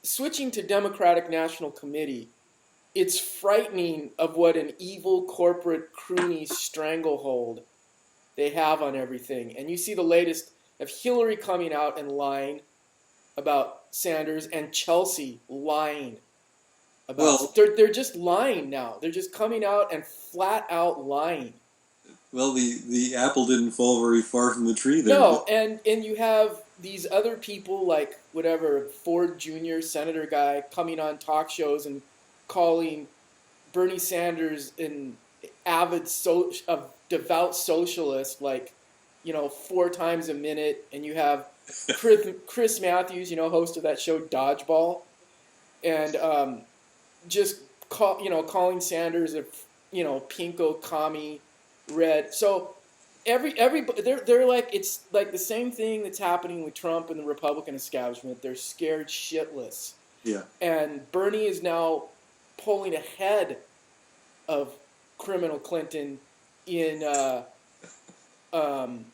switching to Democratic National Committee, it's frightening of what an evil corporate crony stranglehold they have on everything. And you see the latest of Hillary coming out and lying about Sanders and Chelsea lying about. Well, They're just lying now. They're just coming out and flat out lying. well, the apple didn't fall very far from the tree there. No, and you have these other people like whatever Ford Jr. Senator guy coming on talk shows and calling Bernie Sanders an a devout socialist, like 4 times a minute, and you have Chris Matthews, host of that show Dodgeball, and just calling Sanders a pinko commie red. So everybody they're like, it's like the same thing that's happening with Trump and the Republican establishment. They're scared shitless. Yeah. And Bernie is now pulling ahead of criminal Clinton in Iowa,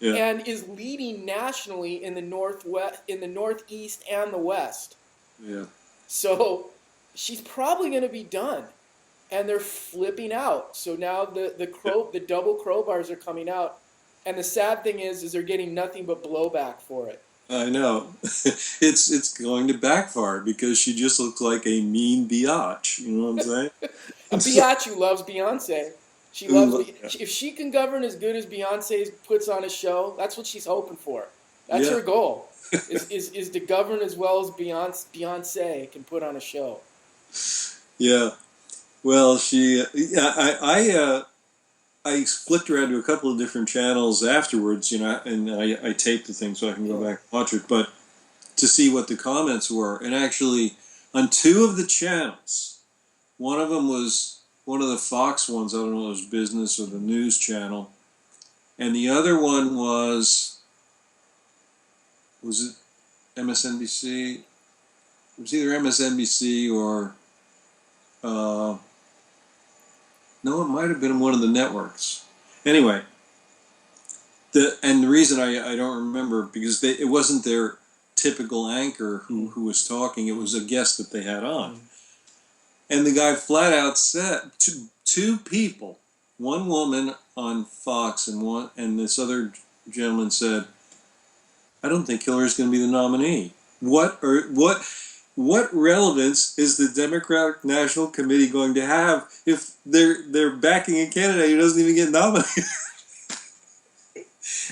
Yeah. and is leading nationally in the Northwest, in the Northeast, and the West. Yeah. So she's probably going to be done, and they're flipping out. So now the double crowbars are coming out, and the sad thing is they're getting nothing but blowback for it. I know. It's going to backfire because she just looks like a mean biatch. You know what I'm saying? A biatch who loves Beyonce. She loves if she can govern as good as Beyonce puts on a show, that's what she's hoping for. That's her goal. is to govern as well as Beyonce can put on a show. Yeah. Well, I flicked around to a couple of different channels afterwards, and I taped the thing so I can go back and watch it, but to see what the comments were. And actually, on 2 of the channels, one of them was one of the Fox ones, I don't know if it was business or the news channel, and the other one was it MSNBC? It was either MSNBC or, no, it might have been one of the networks. Anyway, the reason I don't remember, because it wasn't their typical anchor who was talking, it was a guest that they had on. And the guy flat out said, two people, one woman on Fox and this other gentleman said, I don't think Hillary's going to be the nominee. What relevance is the Democratic National Committee going to have if they're backing a candidate who doesn't even get nominated?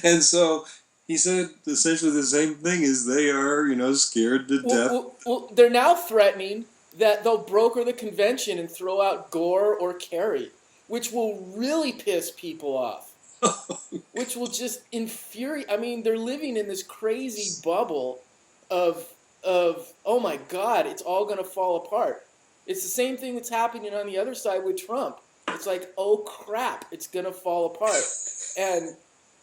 And so he said essentially the same thing, as they are, scared to death. Well, they're now threatening that they'll broker the convention and throw out Gore or Kerry, which will really piss people off. Which will just infuriate. I mean, they're living in this crazy bubble of oh my God, it's all going to fall apart. It's the same thing that's happening on the other side with Trump. It's like, oh crap, it's going to fall apart. And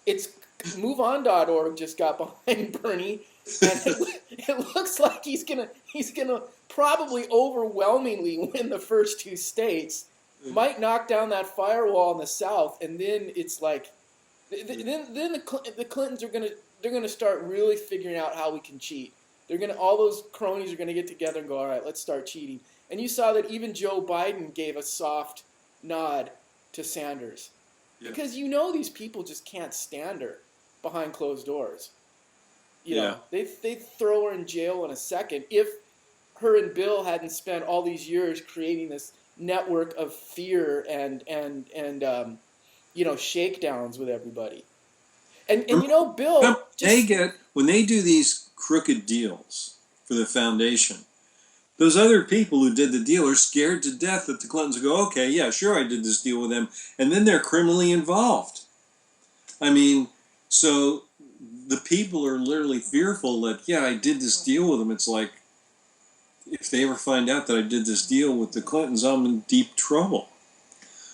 it's MoveOn.org just got behind Bernie, and it looks like he's gonna probably overwhelmingly win the first 2 states. Might knock down that firewall in the South, and then it's like, then the Clintons they're gonna start really figuring out how we can cheat. All those cronies are gonna get together and go, all right, let's start cheating. And you saw that even Joe Biden gave a soft nod to Sanders, because these people just can't stand her behind closed doors. They throw her in jail in a second if her and Bill hadn't spent all these years creating this network of fear and shakedowns with everybody. And Bill when they do these crooked deals for the foundation, those other people who did the deal are scared to death that the Clintons will go, okay, yeah, sure, I did this deal with them, and then they're criminally involved. I mean, so the people are literally fearful that, yeah, I did this deal with them. It's like, if they ever find out that I did this deal with the Clintons, I'm in deep trouble.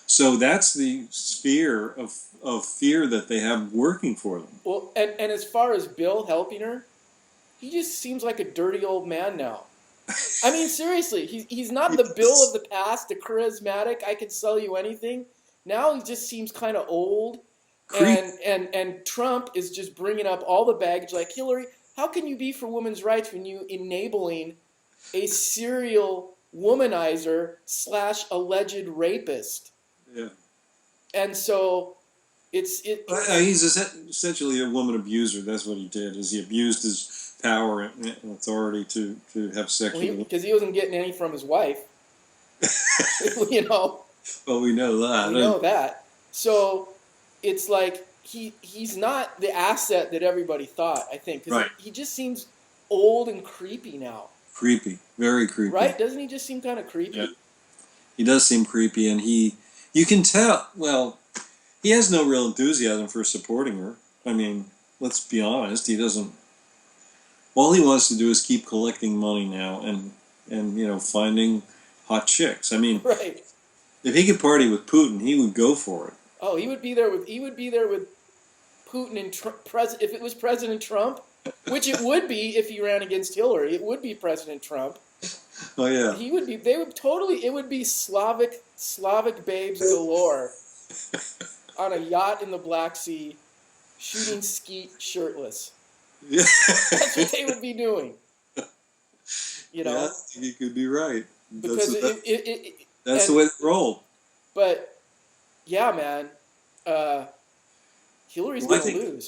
So that's the sphere of fear that they have working for them. Well, and as far as Bill helping her, he just seems like a dirty old man now. I mean, seriously, he's not the Bill of the past, the charismatic, I can sell you anything. Now he just seems kind of old. And Trump is just bringing up all the baggage, like, Hillary, How can you be for women's rights when you enabling a serial womanizer / alleged rapist? Yeah. And so He's essentially a woman abuser. That's what he did. Is he abused his power and authority to have sex with because he wasn't getting any from his wife. You know. Well, we know that. We know that. So it's like he's not the asset that everybody thought, I think. Because Right. he just seems old and creepy now. Creepy. Very creepy. Right? Doesn't he just seem kind of creepy? Yeah. He does seem creepy, and you can tell, well, he has no real enthusiasm for supporting her. I mean, let's be honest, he doesn't, all he wants to do is keep collecting money now and finding hot chicks. I mean, right. If he could party with Putin, he would go for it. Oh, he would be there with Putin and if it was President Trump, which it would be if he ran against Hillary. It would be President Trump. Oh yeah. He would be. They would totally. It would be Slavic babes galore on a yacht in the Black Sea, shooting skeet shirtless. Yeah. That's what they would be doing. You know. Yeah, I think you could be right. Because that's the way they roll. But yeah, man, Hillary's gonna lose.